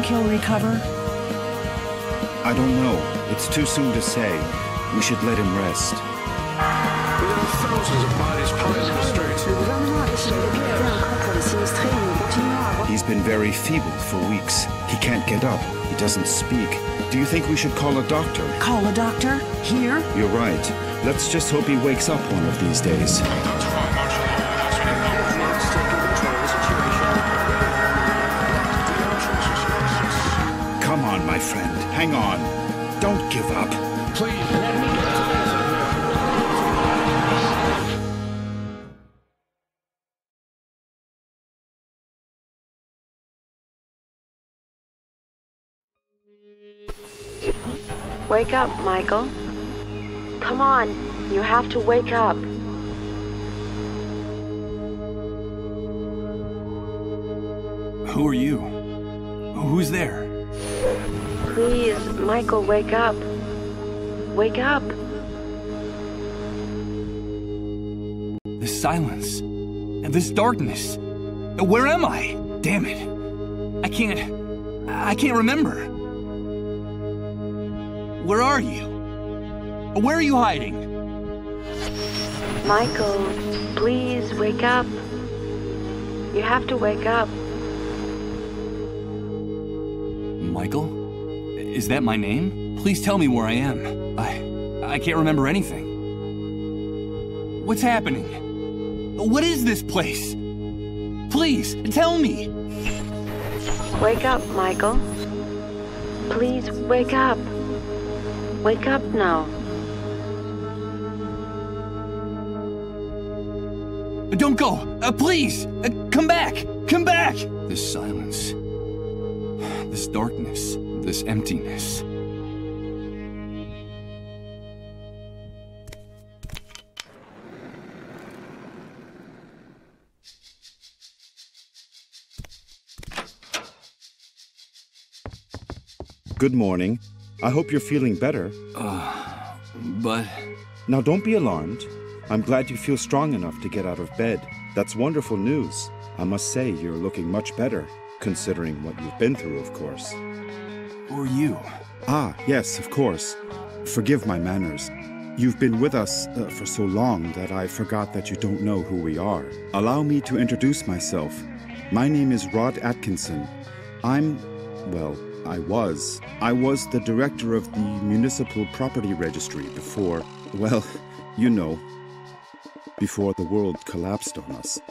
he'll recover? I don't know. It's too soon to say. We should let him rest. We have thousands of bodies piling the streets. He's been very feeble for weeks. He can't get up. He doesn't speak. Do you think we should call a doctor? Call a doctor? Here? You're right. Let's just hope he wakes up one of these days. Come on, my friend. Hang on. Don't give up. Please, let me get out of Wake up, Michael. Come on, you have to wake up. Who are you? Who's there? Please, Michael, wake up. Wake up. This silence. And this darkness. Where am I? Damn it. I can't remember. Where are you? Where are you hiding? Michael, please wake up. You have to wake up. Michael? Is that my name? Please tell me where I am. I can't remember anything. What's happening? What is this place? Please, tell me. Wake up, Michael. Please wake up. Wake up now. Don't go! Please! Come back! Come back! This silence. This darkness. This emptiness. Good morning. I hope you're feeling better. But... Now don't be alarmed. I'm glad you feel strong enough to get out of bed. That's wonderful news. I must say you're looking much better, considering what you've been through, of course. Who are you? Ah, yes, of course. Forgive my manners. You've been with us for so long that I forgot that you don't know who we are. Allow me to introduce myself. My name is Rod Atkinson. I was the director of the Municipal Property Registry before, well, you know, before the world collapsed on us.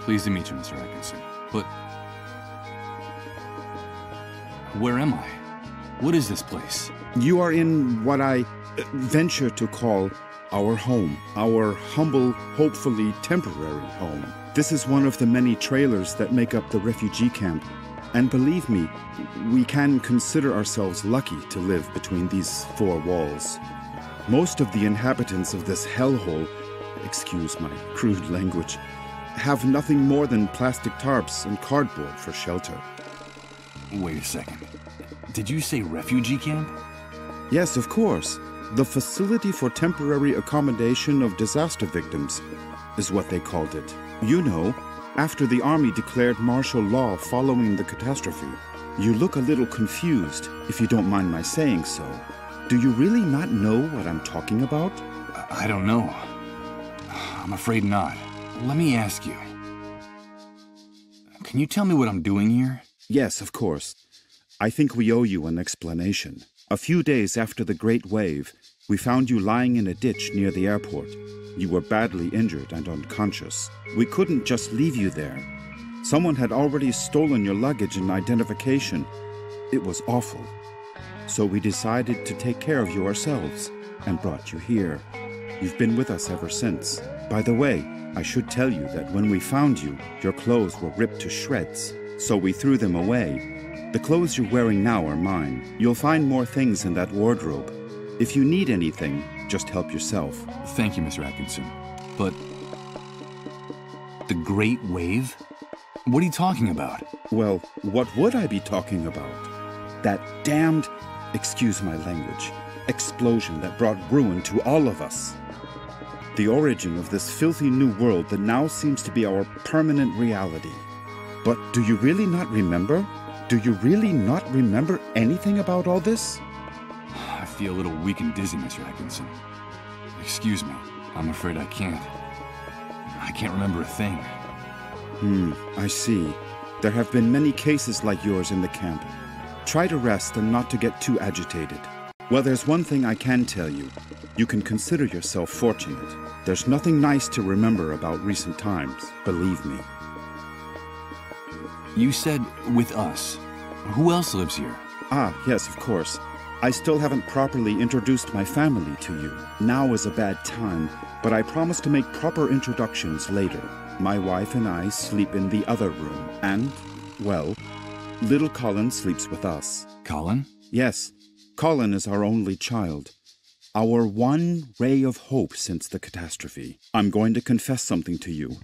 Pleased to meet you, Mr. Atkinson. But... where am I? What is this place? You are in what I venture to call our home. Our humble, hopefully temporary home. This is one of the many trailers that make up the refugee camp. And believe me, we can consider ourselves lucky to live between these four walls. Most of the inhabitants of this hellhole, excuse my crude language, have nothing more than plastic tarps and cardboard for shelter. Wait a second. Did you say refugee camp? Yes, of course. The Facility for Temporary Accommodation of Disaster Victims is what they called it. You know, after the army declared martial law following the catastrophe. You look a little confused, if you don't mind my saying so. Do you really not know what I'm talking about? I don't know. I'm afraid not. Let me ask you. Can you tell me what I'm doing here? Yes, of course. I think we owe you an explanation. A few days after the Great Wave, we found you lying in a ditch near the airport. You were badly injured and unconscious. We couldn't just leave you there. Someone had already stolen your luggage and identification. It was awful. So we decided to take care of you ourselves and brought you here. You've been with us ever since. By the way, I should tell you that when we found you, your clothes were ripped to shreds, so we threw them away. The clothes you're wearing now are mine. You'll find more things in that wardrobe. If you need anything, just help yourself. Thank you, Mr. Atkinson. But... the Great Wave? What are you talking about? Well, what would I be talking about? That damned, excuse my language, explosion that brought ruin to all of us. The origin of this filthy new world that now seems to be our permanent reality. But do you really not remember? Do you really not remember anything about all this? I feel a little weak and dizzy, Mr. Atkinson. Excuse me. I'm afraid I can't. I can't remember a thing. I see. There have been many cases like yours in the camp. Try to rest and not to get too agitated. Well, there's one thing I can tell you. You can consider yourself fortunate. There's nothing nice to remember about recent times, believe me. You said with us. Who else lives here? Ah, yes, of course. I still haven't properly introduced my family to you. Now is a bad time, but I promise to make proper introductions later. My wife and I sleep in the other room, and, well, little Colin sleeps with us. Colin? Yes, Colin is our only child. Our one ray of hope since the catastrophe. I'm going to confess something to you.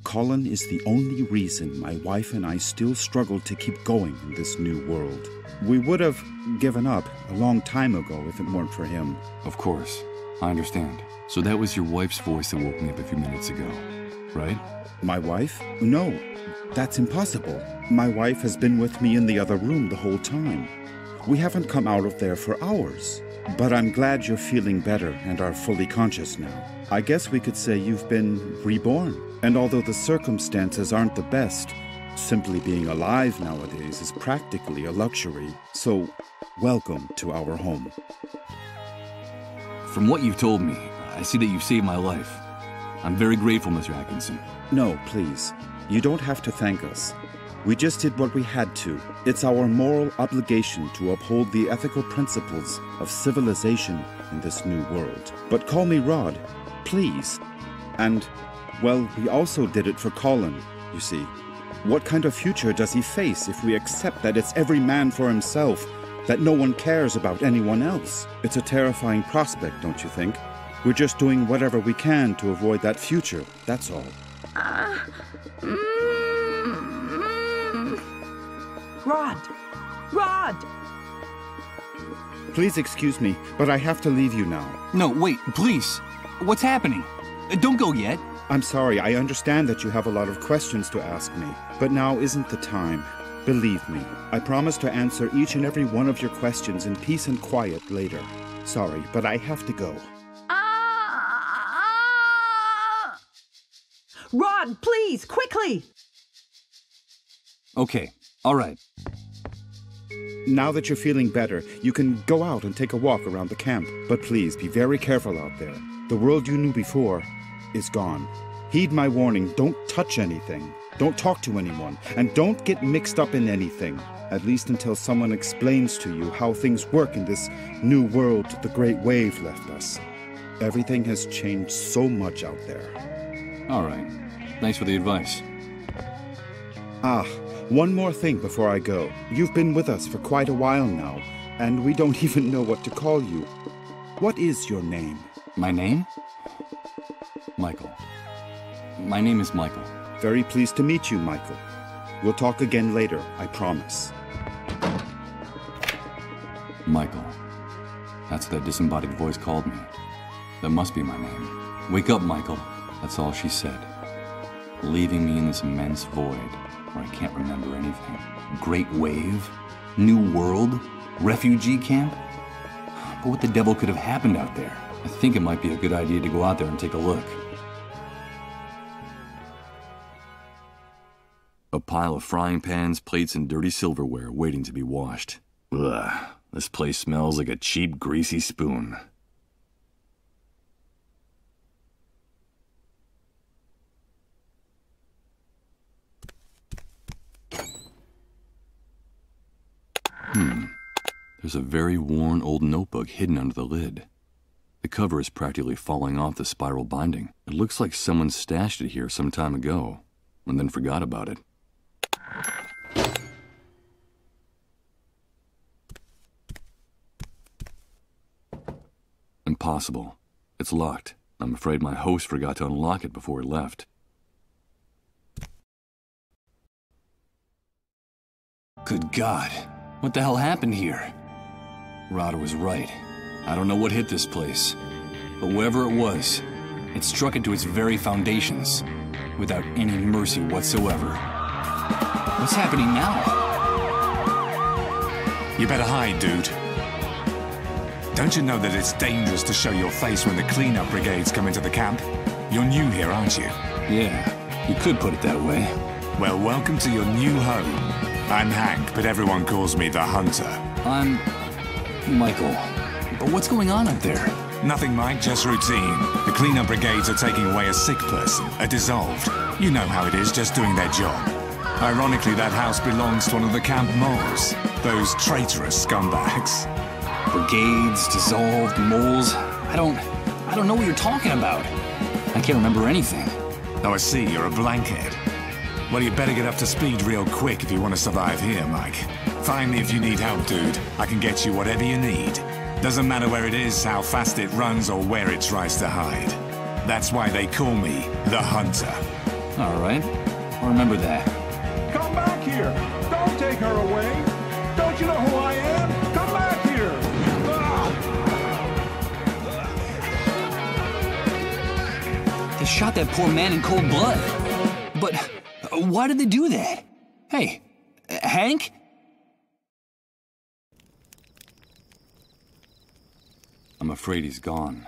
Colin is the only reason my wife and I still struggle to keep going in this new world. We would have given up a long time ago if it weren't for him. Of course. I understand. So that was your wife's voice that woke me up a few minutes ago, right? My wife? No, that's impossible. My wife has been with me in the other room the whole time. We haven't come out of there for hours. But I'm glad you're feeling better and are fully conscious now. I guess we could say you've been reborn. And although the circumstances aren't the best, simply being alive nowadays is practically a luxury. So, welcome to our home. From what you've told me, I see that you've saved my life. I'm very grateful, Mr. Atkinson. No, please. You don't have to thank us. We just did what we had to. It's our moral obligation to uphold the ethical principles of civilization in this new world. But call me Rod, please. And, well, we also did it for Colin, you see. What kind of future does he face if we accept that it's every man for himself, that no one cares about anyone else? It's a terrifying prospect, don't you think? We're just doing whatever we can to avoid that future, that's all. Rod! Please excuse me, but I have to leave you now. No, wait, please. What's happening? Don't go yet. I'm sorry, I understand that you have a lot of questions to ask me, but now isn't the time. Believe me, I promise to answer each and every one of your questions in peace and quiet later. Sorry, but I have to go. Rod, please, quickly! Okay, all right. Now that you're feeling better, you can go out and take a walk around the camp. But please, be very careful out there. The world you knew before is gone. Heed my warning, don't touch anything. Don't talk to anyone, and don't get mixed up in anything. At least until someone explains to you how things work in this new world the Great Wave left us. Everything has changed so much out there. All right. Thanks for the advice. Ah, one more thing before I go. You've been with us for quite a while now, and we don't even know what to call you. What is your name? My name? Michael. My name is Michael. Very pleased to meet you, Michael. We'll talk again later, I promise. Michael. That's what that disembodied voice called me. That must be my name. Wake up, Michael. That's all she said. Leaving me in this immense void where I can't remember anything. Great wave? New world? Refugee camp? But what the devil could have happened out there? I think it might be a good idea to go out there and take a look. A pile of frying pans, plates, and dirty silverware waiting to be washed. Ugh, this place smells like a cheap, greasy spoon. There's a very worn old notebook hidden under the lid. The cover is practically falling off the spiral binding. It looks like someone stashed it here some time ago, and then forgot about it. Impossible. It's locked. I'm afraid my host forgot to unlock it before he left. Good God. What the hell happened here? Rada was right. I don't know what hit this place, but whatever it was, it struck into its very foundations, without any mercy whatsoever. What's happening now? You better hide, dude. Don't you know that it's dangerous to show your face when the cleanup brigades come into the camp? You're new here, aren't you? Yeah, you could put it that way. Well, welcome to your new home. I'm Hank, but everyone calls me the Hunter. I'm Michael. But what's going on up there? Nothing, Mike, just routine. The cleanup brigades are taking away a sick person, a dissolved. You know how it is, just doing their job. Ironically, that house belongs to one of the camp moles. Those traitorous scumbags. Brigades, dissolved, moles. I don't know what you're talking about. I can't remember anything. Oh, I see, you're a blankhead. Well, you better get up to speed real quick if you want to survive here, Mike. Find me if you need help, dude. I can get you whatever you need. Doesn't matter where it is, how fast it runs, or where it tries to hide. That's why they call me the Hunter. All right, I'll remember that. Come back here! Don't take her away! Don't you know who I am? Come back here! They shot that poor man in cold blood. But why did they do that? Hey, Hank? I'm afraid he's gone.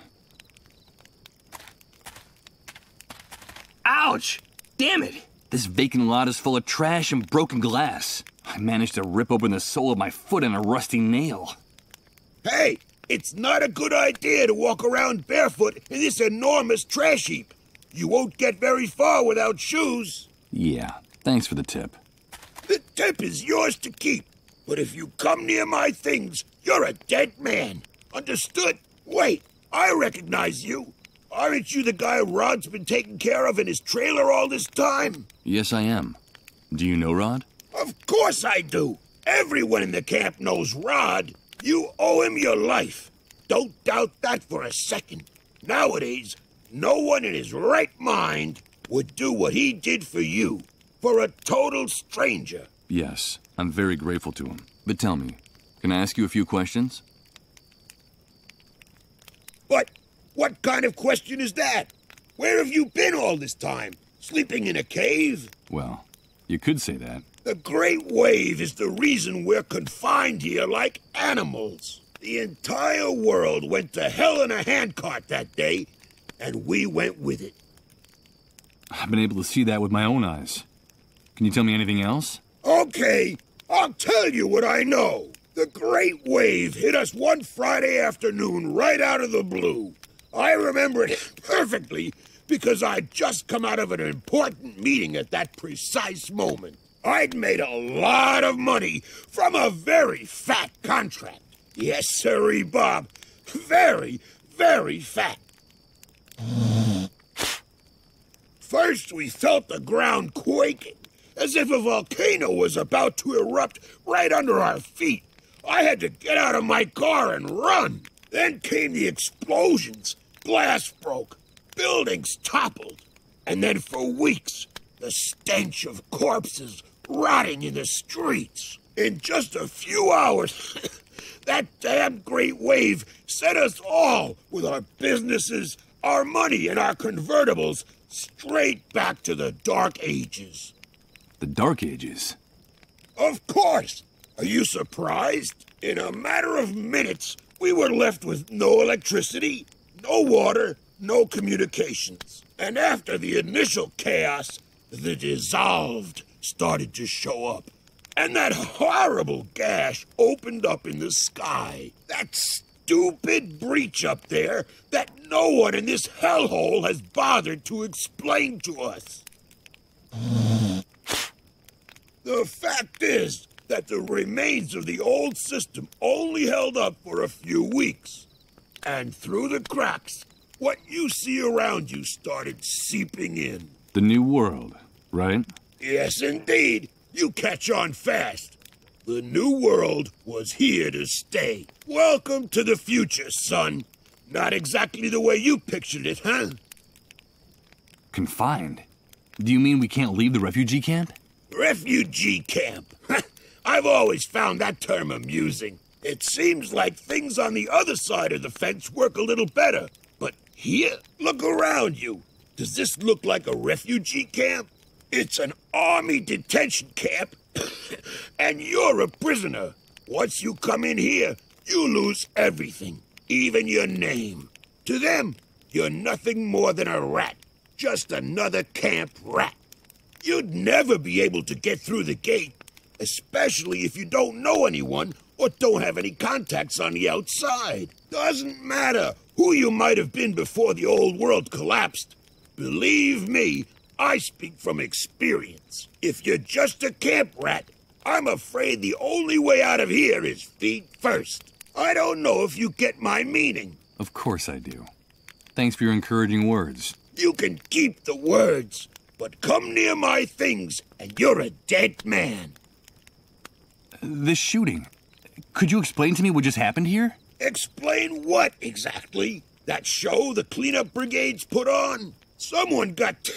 Ouch! Damn it! This vacant lot is full of trash and broken glass. I managed to rip open the sole of my foot and a rusty nail. Hey, it's not a good idea to walk around barefoot in this enormous trash heap. You won't get very far without shoes. Yeah, thanks for the tip. The tip is yours to keep. But if you come near my things, you're a dead man. Understood? Wait, I recognize you. Aren't you the guy Rod's been taking care of in his trailer all this time? Yes, I am. Do you know Rod? Of course I do. Everyone in the camp knows Rod. You owe him your life. Don't doubt that for a second. Nowadays, no one in his right mind would do what he did for you. For a total stranger. Yes, I'm very grateful to him. But tell me, can I ask you a few questions? What kind of question is that? Where have you been all this time? Sleeping in a cave? Well, you could say that. The Great Wave is the reason we're confined here like animals. The entire world went to hell in a handcart that day, and we went with it. I've been able to see that with my own eyes. Can you tell me anything else? Okay, I'll tell you what I know. The Great Wave hit us one Friday afternoon right out of the blue. I remember it perfectly because I'd just come out of an important meeting at that precise moment. I'd made a lot of money from a very fat contract. Yes, sirree, Bob. Very, very fat. First, we felt the ground quaking, as if a volcano was about to erupt right under our feet. I had to get out of my car and run. Then came the explosions. Glass broke. Buildings toppled. And then for weeks, the stench of corpses rotting in the streets. In just a few hours, that damn Great Wave set us all, with our businesses, our money, and our convertibles, straight back to the Dark Ages. The Dark Ages? Of course! Are you surprised? In a matter of minutes, we were left with no electricity, no water, no communications. And after the initial chaos, the dissolved started to show up. And that horrible gash opened up in the sky. That stupid breach up there that no one in this hellhole has bothered to explain to us. The fact is that the remains of the old system only held up for a few weeks. And through the cracks, what you see around you started seeping in. The new world, right? Yes, indeed. You catch on fast. The new world was here to stay. Welcome to the future, son. Not exactly the way you pictured it, huh? Confined? Do you mean we can't leave the refugee camp? Refugee camp. I've always found that term amusing. It seems like things on the other side of the fence work a little better. But here, look around you. Does this look like a refugee camp? It's an army detention camp And you're a prisoner. Once you come in here, you lose everything, even your name. To them, you're nothing more than a rat. Just another camp rat. You'd never be able to get through the gate, especially if you don't know anyone or don't have any contacts on the outside. Doesn't matter who you might have been before the old world collapsed. Believe me, I speak from experience. If you're just a camp rat, I'm afraid the only way out of here is feet first. I don't know if you get my meaning. Of course I do. Thanks for your encouraging words. You can keep the words, but come near my things and you're a dead man. This shooting. Could you explain to me what just happened here? Explain what exactly? That show the cleanup brigades put on? Someone got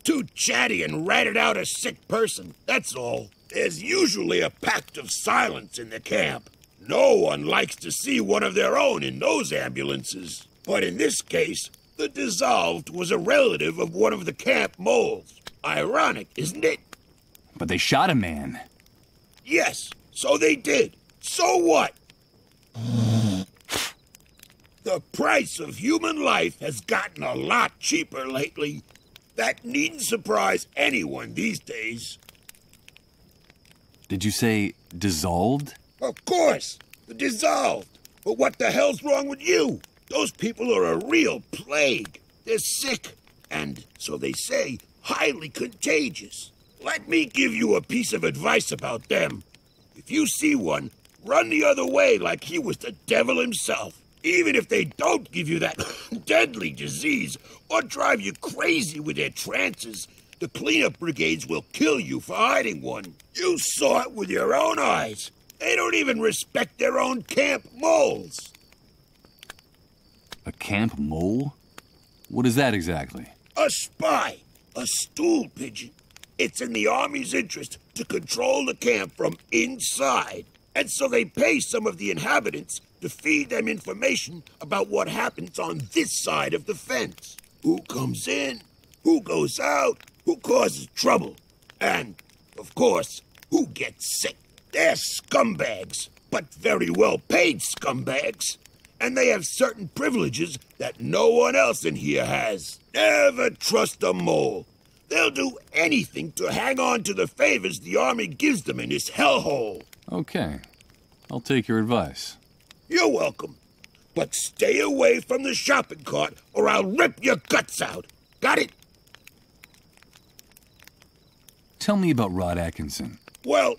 too chatty and ratted out a sick person, that's all. There's usually a pact of silence in the camp. No one likes to see one of their own in those ambulances. But in this case, the dissolved was a relative of one of the camp moles. Ironic, isn't it? But they shot a man. Yes, so they did. So what? The price of human life has gotten a lot cheaper lately. That needn't surprise anyone these days. Did you say dissolved? Of course, dissolved. But what the hell's wrong with you? Those people are a real plague. They're sick, and, so they say, highly contagious. Let me give you a piece of advice about them. If you see one, run the other way like he was the devil himself. Even if they don't give you that deadly disease or drive you crazy with their trances, the cleanup brigades will kill you for hiding one. You saw it with your own eyes. They don't even respect their own camp moles. A camp mole? What is that exactly? A spy. A stool pigeon. It's in the Army's interest to control the camp from inside. And so they pay some of the inhabitants to feed them information about what happens on this side of the fence. Who comes in, who goes out, who causes trouble, and, of course, who gets sick. They're scumbags, but very well-paid scumbags. And they have certain privileges that no one else in here has. Never trust a mole. They'll do anything to hang on to the favors the Army gives them in this hellhole. Okay. I'll take your advice. You're welcome. But stay away from the shopping cart or I'll rip your guts out. Got it? Tell me about Rod Atkinson. Well,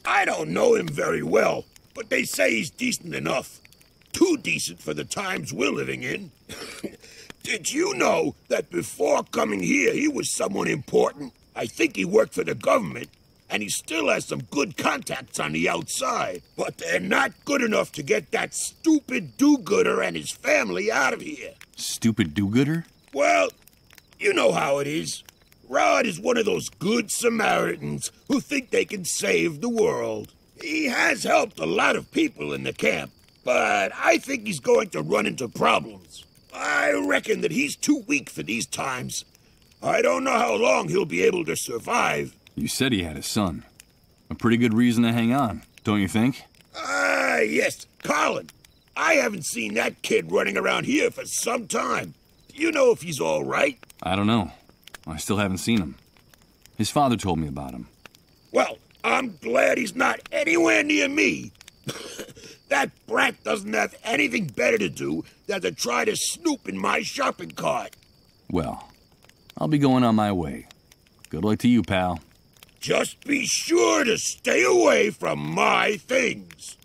I don't know him very well, but they say he's decent enough. Too decent for the times we're living in. Did you know that before coming here, he was someone important? I think he worked for the government, and he still has some good contacts on the outside. But they're not good enough to get that stupid do-gooder and his family out of here. Stupid do-gooder? Well, you know how it is. Rod is one of those good Samaritans who think they can save the world. He has helped a lot of people in the camp, but I think he's going to run into problems. I reckon that he's too weak for these times. I don't know how long he'll be able to survive. You said he had a son. A pretty good reason to hang on, don't you think? Yes, Colin. I haven't seen that kid running around here for some time. Do you know if he's all right? I don't know. I still haven't seen him. His father told me about him. Well, I'm glad he's not anywhere near me. That brat doesn't have anything better to do than to try to snoop in my shopping cart. Well, I'll be going on my way. Good luck to you, pal. Just be sure to stay away from my things.